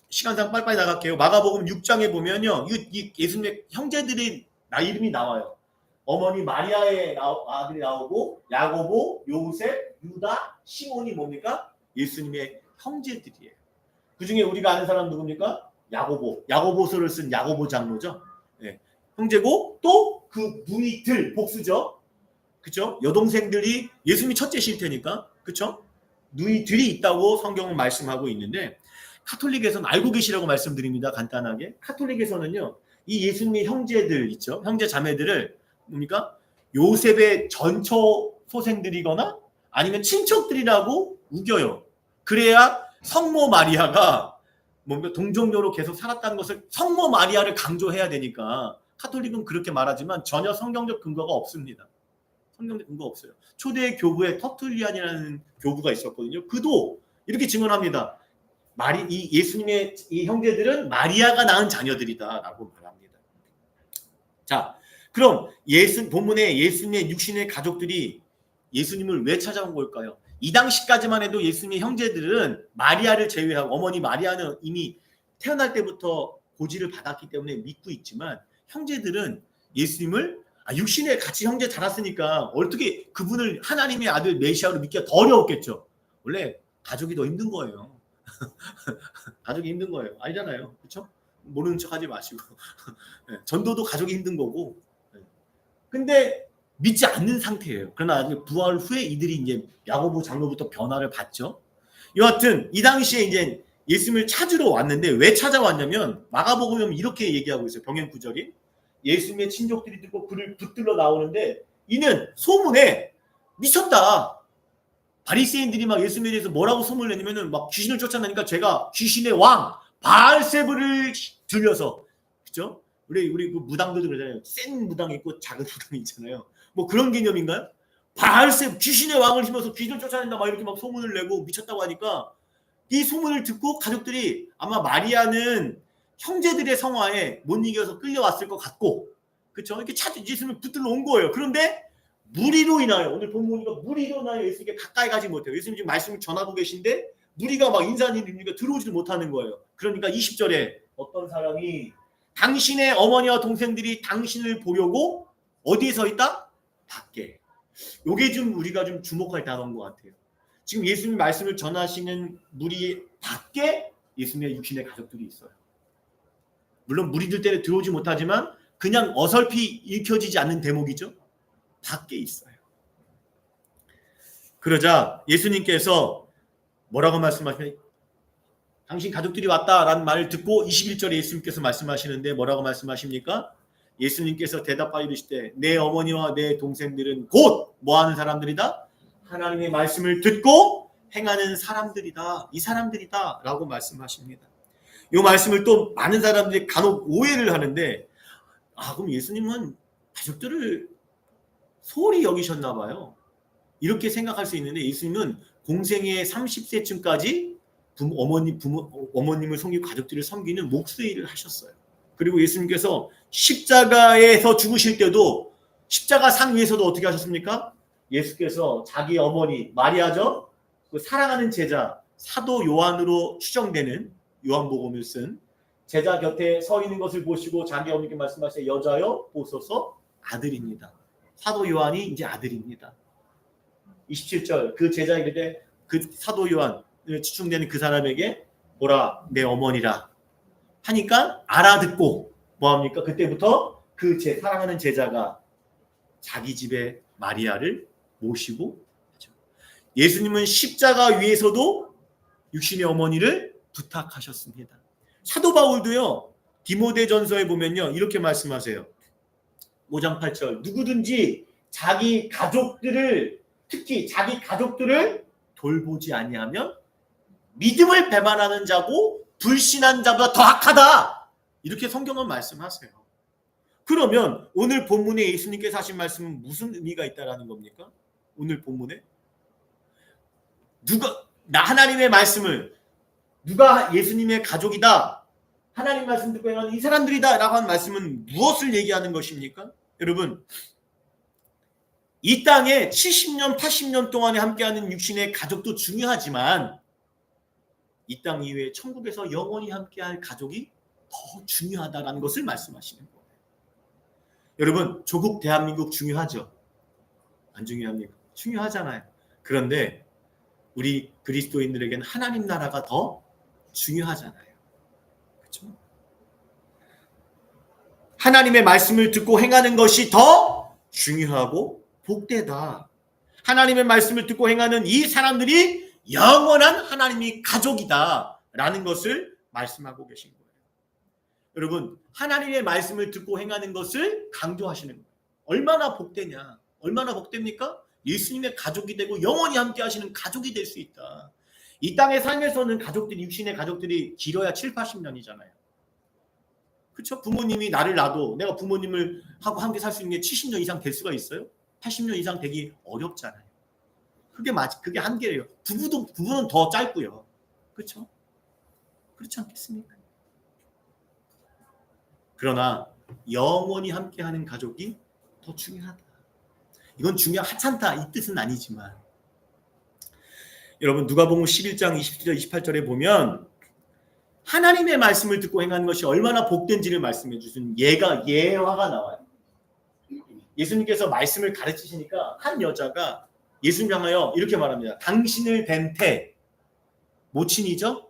시간상 빨리빨리 나갈게요. 마가복음 6장에 보면요, 이 예수님의 형제들이 이름이 나와요. 어머니 마리아의 아들이 나오고 야고보, 요셉, 유다, 시몬이 뭡니까? 예수님의 형제들이에요. 그 중에 우리가 아는 사람 누굽니까? 야고보서를 쓴 야고보 장로죠. 네. 형제고 또 그 누이들 복수죠. 그렇죠? 여동생들이 예수님이 첫째실 테니까 그렇죠? 누이들이 있다고 성경은 말씀하고 있는데 카톨릭에서는 알고 계시라고 말씀드립니다. 간단하게 카톨릭에서는요 이 예수님의 형제들 있죠, 형제 자매들을 뭡니까? 요셉의 전처 소생들이거나 아니면 친척들이라고 우겨요. 그래야 성모 마리아가 뭔가 동정녀로 계속 살았다는 것을 성모 마리아를 강조해야 되니까 카톨릭은 그렇게 말하지만 전혀 성경적 근거가 없습니다. 성경적 근거 없어요. 초대 교부에 터툴리안이라는 교부가 있었거든요. 그도 이렇게 증언합니다. 이 예수님의 이 형제들은 마리아가 낳은 자녀들이다라고 말합니다. 자, 그럼 본문에 예수님의 육신의 가족들이 예수님을 왜 찾아온 걸까요? 이 당시까지만 해도 예수님의 형제들은 마리아를 제외하고 어머니 마리아는 이미 태어날 때부터 고지를 받았기 때문에 믿고 있지만 형제들은 예수님을 육신에 같이 형제 자랐으니까 어떻게 그분을 하나님의 아들 메시아로 믿기가 더 어려웠겠죠. 원래 가족이 더 힘든 거예요. 가족이 힘든 거예요. 알잖아요. 그렇죠? 모르는 척하지 마시고 전도도 가족이 힘든 거고. 근데 믿지 않는 상태예요. 그러나 나중에 부활 후에 이들이 이제 야고보 장로부터 변화를 받죠. 여하튼 이 당시에 이제 예수님을 찾으러 왔는데 왜 찾아왔냐면 마가복음은 이렇게 얘기하고 있어요. 병행 구절이 예수님의 친족들이 듣고 그를 붙들러 나오는데 이는 소문에 미쳤다. 바리새인들이 막 예수님에 대해서 뭐라고 소문을 내냐면은 막 귀신을 쫓아내니까 제가 귀신의 왕 바알세불을 들려서 그죠? 우리 그 무당들도 그러잖아요. 센 무당 있고 작은 무당 있잖아요. 뭐 그런 개념인가요? 바알세 귀신의 왕을 힘어서 귀신을 쫓아낸다 막 이렇게 막 소문을 내고 미쳤다고 하니까 이 소문을 듣고 가족들이 아마 마리아는 형제들의 성화에 못 이겨서 끌려왔을 것 같고 그렇죠? 이렇게 예수님을 붙들러 온 거예요. 그런데 무리로 인하여 오늘 본문이가 무리로 인하여 예수님께 가까이 가지 못해요. 예수님 지금 말씀을 전하고 계신데 무리가 막 인사하는 의미가 들어오지를 못하는 거예요. 그러니까 20절에 어떤 사람이 당신의 어머니와 동생들이 당신을 보려고 어디에 서 있다? 밖에. 요게 좀 우리가 좀 주목할 단어인 것 같아요. 지금 예수님 말씀을 전하시는 무리 밖에 예수님의 육신의 가족들이 있어요. 물론 무리들 때문에 들어오지 못하지만 그냥 어설피 읽혀지지 않는 대목이죠. 밖에 있어요. 그러자 예수님께서 뭐라고 말씀하시냐면 당신 가족들이 왔다라는 말을 듣고 21절에 예수님께서 말씀하시는데 뭐라고 말씀하십니까? 예수님께서 대답하여 이르시되 내 어머니와 내 동생들은 곧 뭐하는 사람들이다? 하나님의 말씀을 듣고 행하는 사람들이다. 이 사람들이다 라고 말씀하십니다. 이 말씀을 또 많은 사람들이 간혹 오해를 하는데 그럼 예수님은 가족들을 소홀히 여기셨나 봐요. 이렇게 생각할 수 있는데 예수님은 공생의 30세쯤까지 어머님을 섬기고 가족들을 섬기는 목수의 일을 하셨어요. 그리고 예수님께서 십자가에서 죽으실 때도 십자가 상 위에서도 어떻게 하셨습니까? 예수께서 자기 어머니 마리아죠. 그 사랑하는 제자 사도 요한으로 추정되는 요한복음을 쓴 제자 곁에 서 있는 것을 보시고 자기 어머니께 말씀하세요. 여자여 보소서 아들입니다. 사도 요한이 이제 아들입니다. 27절 그 제자 이르되 그 사도 요한 추측되는 그 사람에게 보라 내 어머니라 하니까 알아듣고 뭐합니까? 그때부터 그 사랑하는 제자가 자기 집에 마리아를 모시고 예수님은 십자가 위에서도 육신의 어머니를 부탁하셨습니다. 사도 바울도요. 디모데전서에 보면요. 이렇게 말씀하세요. 5장 8절 누구든지 자기 가족들을 특히 자기 가족들을 돌보지 아니하면 믿음을 배반하는 자고 불신한 자보다 더 악하다. 이렇게 성경은 말씀하세요. 그러면 오늘 본문에 예수님께서 하신 말씀은 무슨 의미가 있다라는 겁니까? 오늘 본문에 하나님의 말씀을 누가 예수님의 가족이다. 하나님 말씀 듣고 행하는 이 사람들이다 라고 하는 말씀은 무엇을 얘기하는 것입니까? 여러분 이 땅에 70년 80년 동안에 함께하는 육신의 가족도 중요하지만 이 땅 이외에 천국에서 영원히 함께할 가족이 더 중요하다는 것을 말씀하시는 거예요. 여러분 조국 대한민국 중요하죠? 안 중요합니까? 중요하잖아요. 그런데 우리 그리스도인들에게는 하나님 나라가 더 중요하잖아요. 그렇죠? 하나님의 말씀을 듣고 행하는 것이 더 중요하고 복되다. 하나님의 말씀을 듣고 행하는 이 사람들이 영원한 하나님이 가족이다 라는 것을 말씀하고 계신 거예요. 여러분 하나님의 말씀을 듣고 행하는 것을 강조하시는 거예요. 얼마나 복되냐? 얼마나 복됩니까? 예수님의 가족이 되고 영원히 함께 하시는 가족이 될 수 있다. 이 땅의 삶에서는 가족들이 육신의 가족들이 길어야 7, 80년이잖아요. 그렇죠? 부모님이 나를 놔도 내가 부모님을 하고 함께 살 수 있는 게 70년 이상 될 수가 있어요? 80년 이상 되기 어렵잖아요. 그게 한계예요. 부부는 더 짧고요. 그렇죠? 그렇지 않겠습니까? 그러나 영원히 함께하는 가족이 더 중요하다. 이건 하찮다 이 뜻은 아니지만 여러분 누가복음 11장 27절 28절에 보면 하나님의 말씀을 듣고 행하는 것이 얼마나 복된지를 말씀해 주신 예화가 나와요. 예수님께서 말씀을 가르치시니까 한 여자가 예수님 향하여 이렇게 말합니다. 당신을 뵌 태 모친이죠?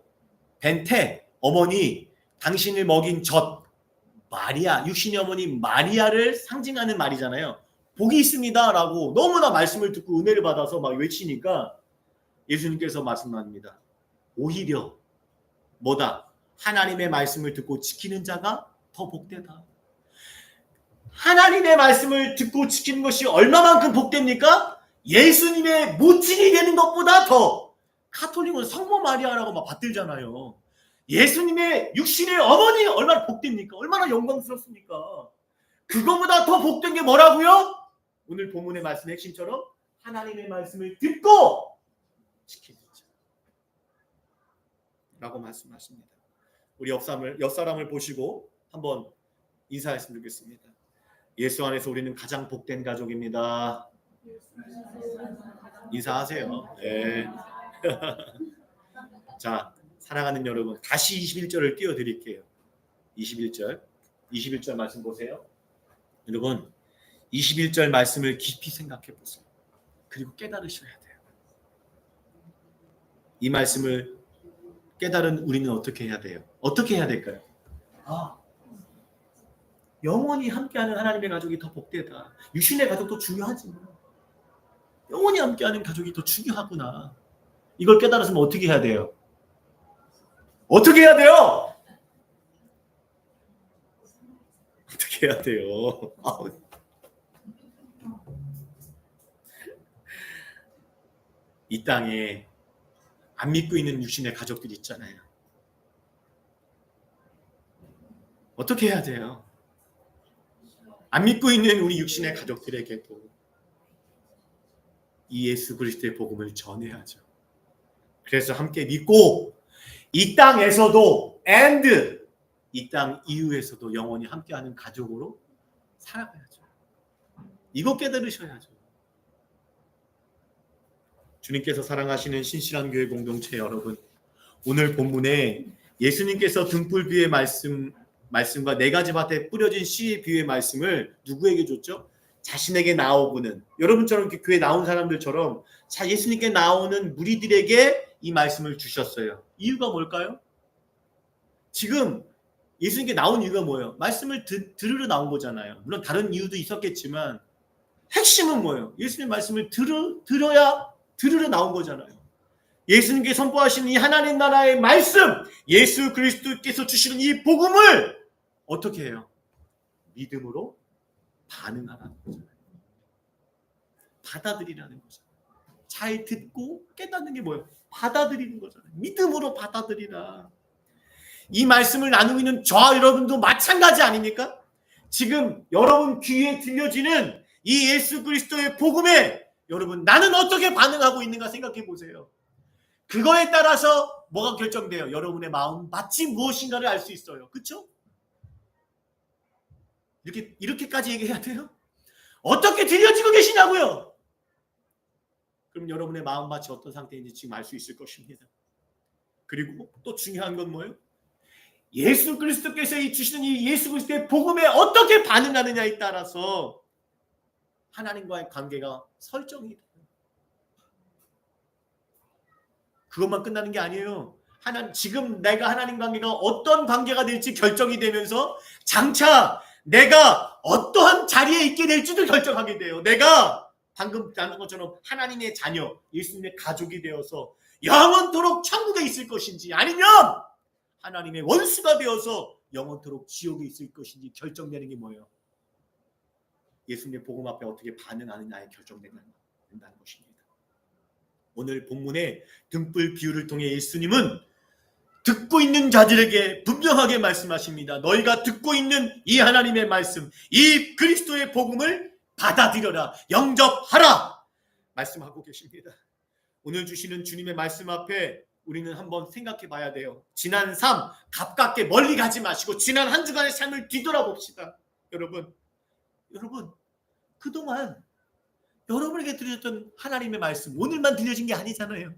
뵌 태 어머니 당신을 먹인 젖 마리아 육신의 어머니 마리아를 상징하는 말이잖아요. 복이 있습니다 라고 너무나 말씀을 듣고 은혜를 받아서 막 외치니까 예수님께서 말씀합니다. 오히려 뭐다? 하나님의 말씀을 듣고 지키는 자가 더 복되다. 하나님의 말씀을 듣고 지키는 것이 얼마만큼 복됩니까? 예수님의 모친이 되는 것보다 더. 카톨릭은 성모 마리아라고 막 받들잖아요. 예수님의 육신의 어머니 얼마나 복됩니까? 얼마나 영광스럽습니까? 그거보다 더 복된 게 뭐라고요? 오늘 본문의 말씀의 핵심처럼 하나님의 말씀을 듣고 지키는 자 라고 말씀하십니다. 우리 옆사람을 보시고 한번 인사했으면 좋겠습니다. 예수 안에서 우리는 가장 복된 가족입니다. 인사하세요. 네. 자, 사랑하는 여러분, 다시 21절을 띄워드릴게요. 21절 말씀 보세요. 여러분, 21절 말씀을 깊이 생각해 보세요. 그리고 깨달으셔야 돼요. 이 말씀을 깨달은 우리는 어떻게 해야 돼요? 어떻게 해야 될까요? 영원히 함께하는 하나님의 가족이 더 복되다. 육신의 가족도 중요하지만 영원히 함께하는 가족이 더 중요하구나. 이걸 깨달았으면 어떻게 해야 돼요? 어떻게 해야 돼요? 어떻게 해야 돼요? 이 땅에 안 믿고 있는 육신의 가족들이 있잖아요. 어떻게 해야 돼요? 안 믿고 있는 우리 육신의 가족들에게도 이 예수 그리스도의 복음을 전해야죠. 그래서 함께 믿고 이 땅에서도 이 땅 이후에서도 영원히 함께하는 가족으로 살아가야죠. 이거 깨달으셔야죠. 주님께서 사랑하시는 신실한 교회 공동체 여러분, 오늘 본문에 예수님께서 등불비의 말씀과 네 가지 밭에 뿌려진 씨의 비유의 말씀을 누구에게 줬죠? 자신에게 나오고는, 여러분처럼 교회 나온 사람들처럼 예수님께 나오는 무리들에게 이 말씀을 주셨어요. 이유가 뭘까요? 지금 예수님께 나온 이유가 뭐예요? 말씀을 들으러 나온 거잖아요. 물론 다른 이유도 있었겠지만 핵심은 뭐예요? 예수님 말씀을 들으러 나온 거잖아요. 예수님께 선포하시는 이 하나님 나라의 말씀, 예수 그리스도께서 주시는 이 복음을 어떻게 해요? 믿음으로 반응하라는 거잖아요. 받아들이라는 거잖아요. 잘 듣고 깨닫는 게 뭐예요? 받아들이는 거잖아요. 믿음으로 받아들이라. 이 말씀을 나누고 있는 저와 여러분도 마찬가지 아닙니까? 지금 여러분 귀에 들려지는 이 예수 그리스도의 복음에 여러분 나는 어떻게 반응하고 있는가 생각해 보세요. 그거에 따라서 뭐가 결정돼요? 여러분의 마음 마치 무엇인가를 알 수 있어요. 그렇죠? 이렇게까지 얘기해야 돼요? 어떻게 들려지고 계시냐고요? 그럼 여러분의 마음밭이 어떤 상태인지 지금 알 수 있을 것입니다. 그리고 또 중요한 건 뭐예요? 예수 그리스도께서 주시는 이 예수 그리스도의 복음에 어떻게 반응하느냐에 따라서 하나님과의 관계가 설정이 돼요. 그것만 끝나는 게 아니에요. 지금 내가 하나님 관계가 어떤 관계가 될지 결정이 되면서 장차 내가 어떠한 자리에 있게 될지도 결정하게 돼요. 내가 방금 나눈 것처럼 하나님의 자녀, 예수님의 가족이 되어서 영원토록 천국에 있을 것인지 아니면 하나님의 원수가 되어서 영원토록 지옥에 있을 것인지 결정되는 게 뭐예요? 예수님의 복음 앞에 어떻게 반응하느냐에 결정된다는 것입니다. 오늘 본문의 등불 비유를 통해 예수님은 듣고 있는 자들에게 분명하게 말씀하십니다. 너희가 듣고 있는 이 하나님의 말씀, 이 그리스도의 복음을 받아들여라, 영접하라 말씀하고 계십니다. 오늘 주시는 주님의 말씀 앞에 우리는 한번 생각해 봐야 돼요. 지난 삶 가깝게 멀리 가지 마시고 지난 한 주간의 삶을 뒤돌아봅시다. 여러분 그동안 여러분에게 들려줬던 하나님의 말씀 오늘만 들려진 게 아니잖아요.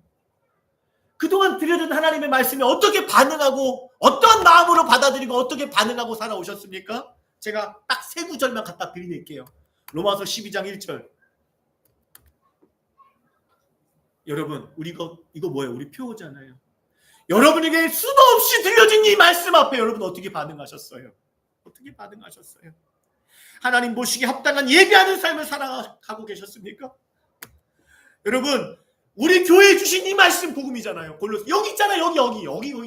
그동안 들려준 하나님의 말씀에 어떻게 반응하고 어떤 마음으로 받아들이고 어떻게 반응하고 살아오셨습니까? 제가 딱 세 구절만 갖다 드릴게요. 로마서 12장 1절. 여러분 이거 뭐예요? 우리 표잖아요. 여러분에게 수도 없이 들려진 이 말씀 앞에 여러분 어떻게 반응하셨어요? 어떻게 반응하셨어요? 하나님 보시기에 합당한 예배하는 삶을 살아가고 계셨습니까? 여러분 우리 교회에 주신 이 말씀 복음이잖아요. 골로새 여기 있잖아요.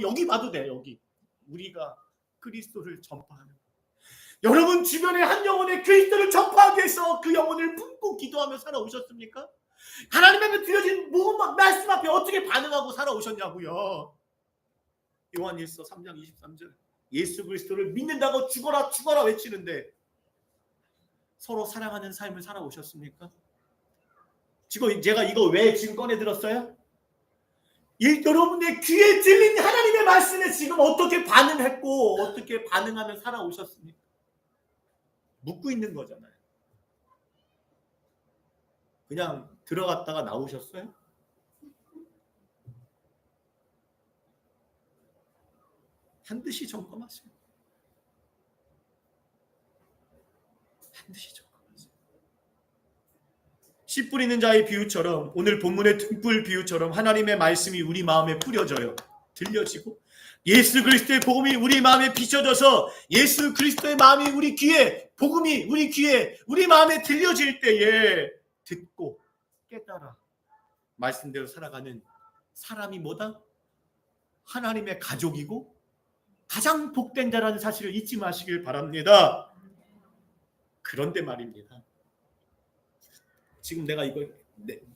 여기 봐도 돼. 여기 우리가 그리스도를 전파하는 여러분 주변에 한 영혼의 그리스도를 전파하기 위해서 그 영혼을 품고 기도하며 살아오셨습니까? 하나님에게 드려진 말씀 앞에 어떻게 반응하고 살아오셨냐고요. 요한일서 3장 23절 예수 그리스도를 믿는다고 죽어라 외치는데 서로 사랑하는 삶을 살아오셨습니까? 지금 제가 이거 왜 지금 꺼내 들었어요? 여러분의 귀에 들린 하나님의 말씀에 지금 어떻게 반응했고 어떻게 반응하며 살아오셨습니까? 묻고 있는 거잖아요. 그냥 들어갔다가 나오셨어요? 반드시 점검하세요. 반드시 점검하세요. 씨 뿌리는 자의 비유처럼 오늘 본문의 등불 비유처럼 하나님의 말씀이 우리 마음에 뿌려져요. 들려지고 예수 그리스도의 복음이 우리 마음에 비춰져서 예수 그리스도의 마음이 우리 귀에 복음이 우리 귀에 우리 마음에 들려질 때에 듣고 깨달아 말씀대로 살아가는 사람이 뭐다? 하나님의 가족이고 가장 복된 자라는 사실을 잊지 마시길 바랍니다. 그런데 말입니다. 지금 내가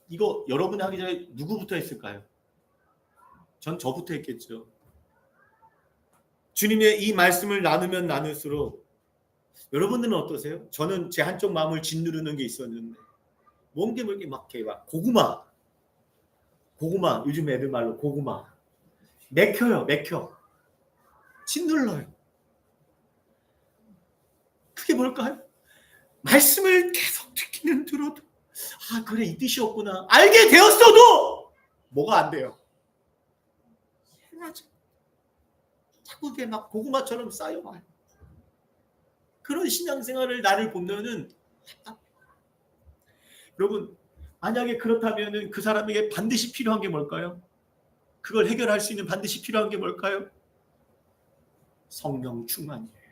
이거 여러분이 하기 전에 누구부터 했을까요? 전 저부터 했겠죠. 주님의 이 말씀을 나누면 나눌수록 여러분들은 어떠세요? 저는 제 한쪽 마음을 짓누르는 게 있었는데 뭔게 막 고구마 요즘 애들 말로 고구마 맥혀 짓눌러요. 그게 뭘까요? 말씀을 계속 듣기는 들어도 그래 이 뜻이었구나 알게 되었어도 뭐가 안 돼요? 바쁘게 막 고구마처럼 쌓여와요. 그런 신앙생활을 나를 보면은 여러분, 만약에 그렇다면은 그 사람에게 반드시 필요한 게 뭘까요? 그걸 해결할 수 있는 반드시 필요한 게 뭘까요? 성령 충만이에요.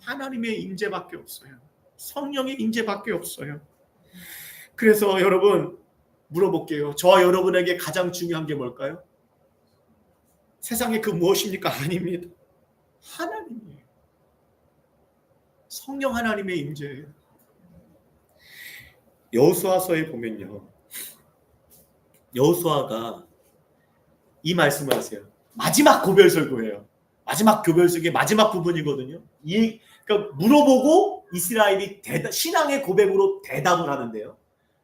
하나님의 임재밖에 없어요. 성령의 임재밖에 없어요. 그래서 여러분 물어볼게요. 저와 여러분에게 가장 중요한 게 뭘까요? 세상에 그 무엇입니까? 아닙니다. 하나님이에요. 성령 하나님의 임재예요. 여호수아서에 보면요, 여호수아가 이 말씀을 하세요. 마지막 고별설교예요. 마지막 교별설교의 마지막 부분이거든요. 그러니까 물어보고 이스라엘이 신앙의 고백으로 대답을 하는데요.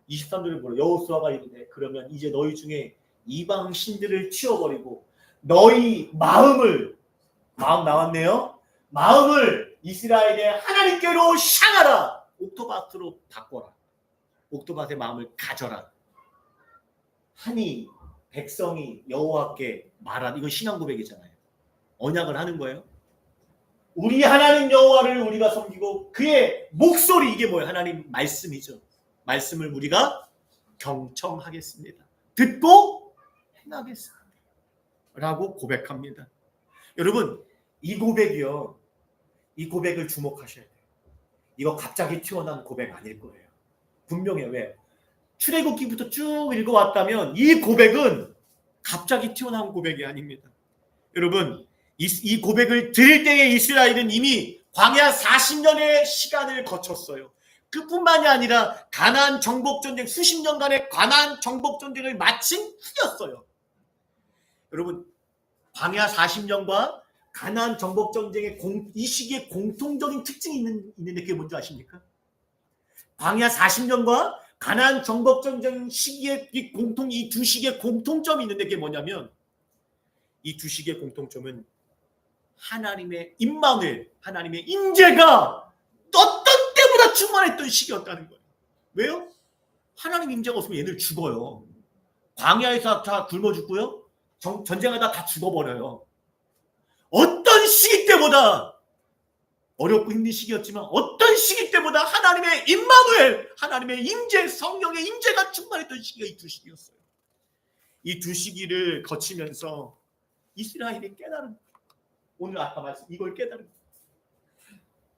23절에 보면 여호수아가 이르되 그러면 이제 너희 중에 이방 신들을 치워버리고 너희 마음 나왔네요. 마음을 이스라엘의 하나님께로 향하라. 옥토밭으로 바꿔라. 옥토밭의 마음을 가져라. 하니 백성이 여호와께 말하라. 이건 신앙 고백이잖아요. 언약을 하는 거예요. 우리 하나님 여호와를 우리가 섬기고 그의 목소리, 이게 뭐예요? 하나님 말씀이죠. 말씀을 우리가 경청하겠습니다. 듣고 행하겠습니다. 라고 고백합니다. 여러분, 이 고백이요, 이 고백을 주목하셔야 돼요. 이거 갑자기 튀어나온 고백 아닐 거예요. 분명해요. 왜? 출애굽기부터 쭉 읽어왔다면 이 고백은 갑자기 튀어나온 고백이 아닙니다. 여러분, 이 고백을 들을 때에 이스라엘은 이미 광야 40년의 시간을 거쳤어요. 그뿐만이 아니라 가나안 정복전쟁, 수십 년간의 가나안 정복전쟁을 마친 후였어요. 여러분, 광야 40년과 가나안 정복전쟁의 이 시기에 공통적인 특징이 있는데 그게 뭔지 아십니까? 광야 40년과 가나안 정복전쟁 시기에 이 두 시기에 공통점이 있는데 그게 뭐냐면, 이 두 시기의 공통점은 하나님의 임마누엘, 하나님의 임재가 어떤 때보다 충만했던 시기였다는 거예요. 왜요? 하나님 임재가 없으면 얘들 죽어요. 광야에서 다 굶어 죽고요. 전쟁하다 다 죽어버려요. 어떤 시기 때보다, 어렵고 힘든 시기였지만 어떤 시기 때보다 하나님의 임마누엘, 하나님의 임재, 성령의 임재가 충만했던 시기가 이 두 시기였어요. 이 두 시기를 거치면서 이스라엘이 깨달은 거예요. 오늘 아까 말씀 이걸 깨달은 거예요.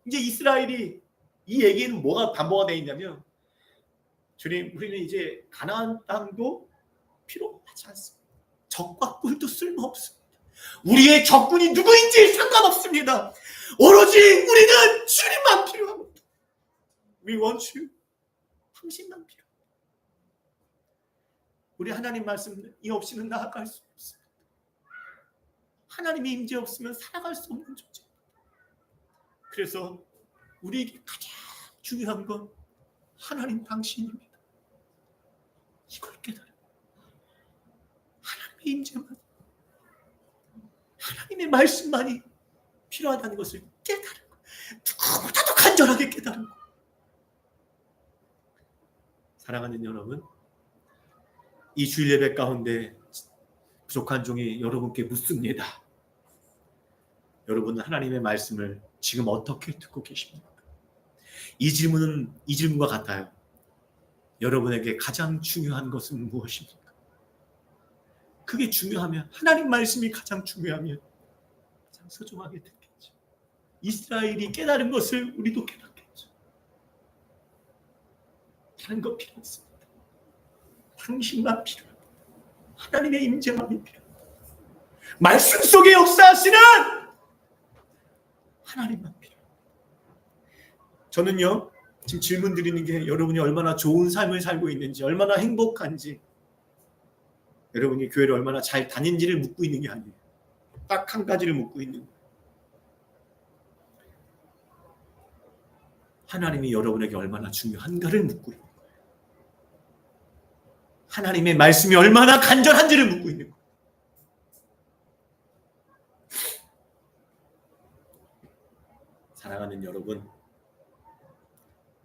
이제 이스라엘이, 이 얘기는 뭐가 담보가 되어 있냐면, 주님, 우리는 이제 가나안 땅도 필요하지 않습니다. 적과 꿀도 쓸모없습니다. 우리의 적군이 누구인지 상관없습니다. 오로지 우리는 주님만 필요합니다. We want you. 당신만 필요합니다. 우리 하나님 말씀이 없이는 나아갈 수 없습니다. 하나님의 임재 없으면 살아갈 수 없는 존재입니다. 그래서 우리에게 가장 중요한 건 하나님 당신입니다. 이걸 깨달아요. 하나님의 임재만, 하나님의 말씀만이 필요하다는 것을 깨달은 거예요. 누구보다도 간절하게 깨달은 거예요. 사랑하는 여러분, 이 주일 예배 가운데 부족한 종이 여러분께 묻습니다. 여러분은 하나님의 말씀을 지금 어떻게 듣고 계십니까? 이 질문과 같아요. 여러분에게 가장 중요한 것은 무엇입니까? 그게 중요하면, 하나님 말씀이 가장 중요하면 가장 소중하게 듣겠죠. 이스라엘이 깨달은 것을 우리도 깨닫겠죠. 다른 거 필요 없습니다. 당신만 필요합니다. 하나님의 임재만이 필요합니다. 말씀 속에 역사하시는 하나님만 필요합니다. 저는요, 지금 질문 드리는 게 여러분이 얼마나 좋은 삶을 살고 있는지, 얼마나 행복한지, 여러분이 교회를 얼마나 잘 다닌지를 묻고 있는 게 아니에요. 딱 한 가지를 묻고 있는 거예요. 하나님이 여러분에게 얼마나 중요한가를 묻고 있는 거예요. 하나님의 말씀이 얼마나 간절한지를 묻고 있는 거예요. 사랑하는 여러분,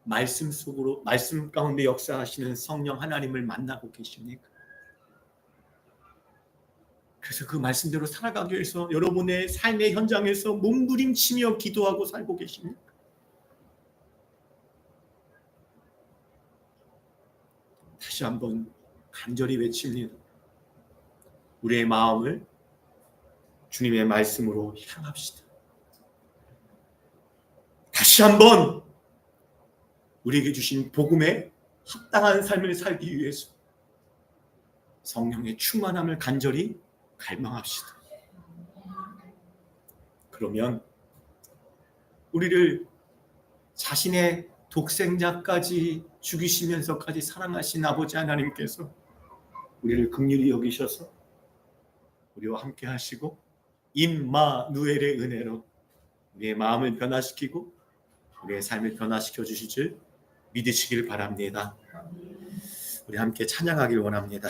말씀 속으로, 말씀 가운데 역사하시는 성령 하나님을 만나고 계십니까? 그래서 그 말씀대로 살아가기 위해서 여러분의 삶의 현장에서 몸부림치며 기도하고 살고 계십니까? 다시 한번 간절히 외칩니다. 우리의 마음을 주님의 말씀으로 향합시다. 다시 한번 우리에게 주신 복음에 합당한 삶을 살기 위해서 성령의 충만함을 간절히 갈망합시다. 그러면 우리를 자신의 독생자까지 죽이시면서까지 사랑하신 아버지 하나님께서 우리를 긍휼히 여기셔서 우리와 함께 하시고 임마누엘의 은혜로 우리의 마음을 변화시키고 우리의 삶을 변화시켜 주실 줄 믿으시길 바랍니다. 우리 함께 찬양하길 원합니다.